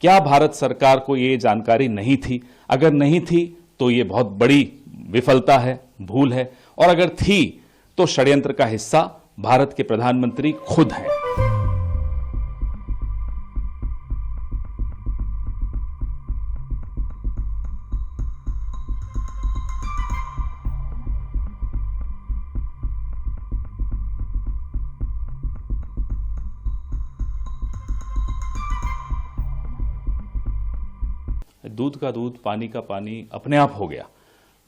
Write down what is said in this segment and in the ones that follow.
क्या भारत सरकार को ये जानकारी नहीं थी? अगर नहीं थी तो ये बहुत बड़ी विफलता है, भूल है, और अगर थी तो षड्यंत्र का हिस्सा भारत के प्रधानमंत्री खुद हैं। दूध का दूध, पानी का पानी अपने आप हो गया।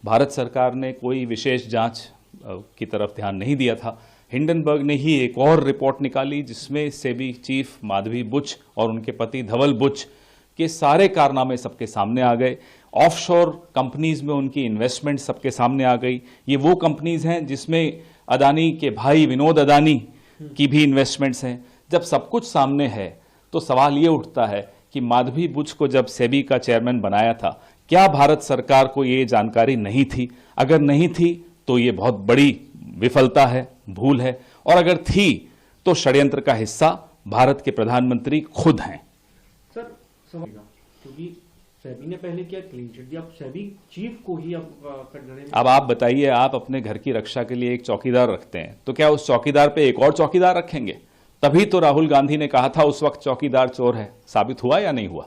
भारत सरकार ने कोई विशेष जांच की तरफ ध्यान नहीं दिया था। हिंडनबर्ग ने ही एक और रिपोर्ट निकाली जिसमें सेबी चीफ माधवी बुच और उनके पति धवल बुच के सारे कारनामे सबके सामने आ गए। ऑफशोर कंपनीज में उनकी इन्वेस्टमेंट सबके सामने आ गई। ये वो कंपनीज हैं जिसमें अदानी के भाई विनोद अदानी की भी इन्वेस्टमेंट्स हैं। जब सब कुछ सामने है तो सवाल ये उठता है कि माधवी बुच को जब सेबी का चेयरमैन बनाया था, क्या भारत सरकार को ये जानकारी नहीं थी? अगर नहीं थी तो ये बहुत बड़ी विफलता है, भूल है, और अगर थी तो षड्यंत्र का हिस्सा भारत के प्रधानमंत्री खुद हैं। सर क्योंकि सेबी ने पहले क्या क्लीन चिट दिया, अब सेबी चीफ को ही अब आप बताइए, आप अपने घर की रक्षा के लिए एक चौकीदार रखते हैं तो क्या उस चौकीदार पे एक और चौकीदार रखेंगे? तभी तो राहुल गांधी ने कहा था उस वक्त चौकीदार चोर है। साबित हुआ या नहीं हुआ?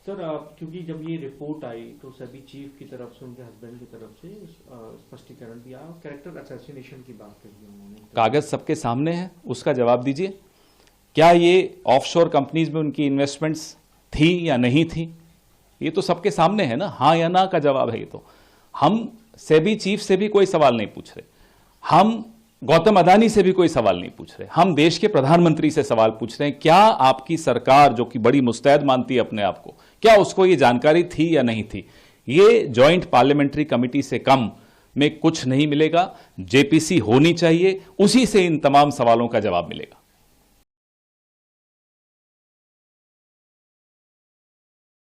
सर क्योंकि जब ये रिपोर्ट आई तो सभी चीफ की तरफ से, उनके हस्बैंड की तरफ से स्पष्टीकरण दिया, कैरेक्टर असैसिनेशन की बात कही उन्होंने। कागज सबके सामने है, उसका जवाब दीजिए। क्या ये ऑफशोर कंपनीज में उनकी इन्वेस्टमेंट्स थी या नहीं थी? ये तो सबके सामने है ना, हाँ या ना का जवाब है। ये तो हम सेबी चीफ से भी कोई सवाल नहीं पूछ रहे, हम गौतम अदानी से भी कोई सवाल नहीं पूछ रहे, हम देश के प्रधानमंत्री से सवाल पूछ रहे हैं। क्या आपकी सरकार, जो कि बड़ी मुस्तैद मानती है अपने आप को, क्या उसको ये जानकारी थी या नहीं थी? ये जॉइंट पार्लियामेंट्री कमेटी से कम में कुछ नहीं मिलेगा। जेपीसी होनी चाहिए, उसी से इन तमाम सवालों का जवाब मिलेगा।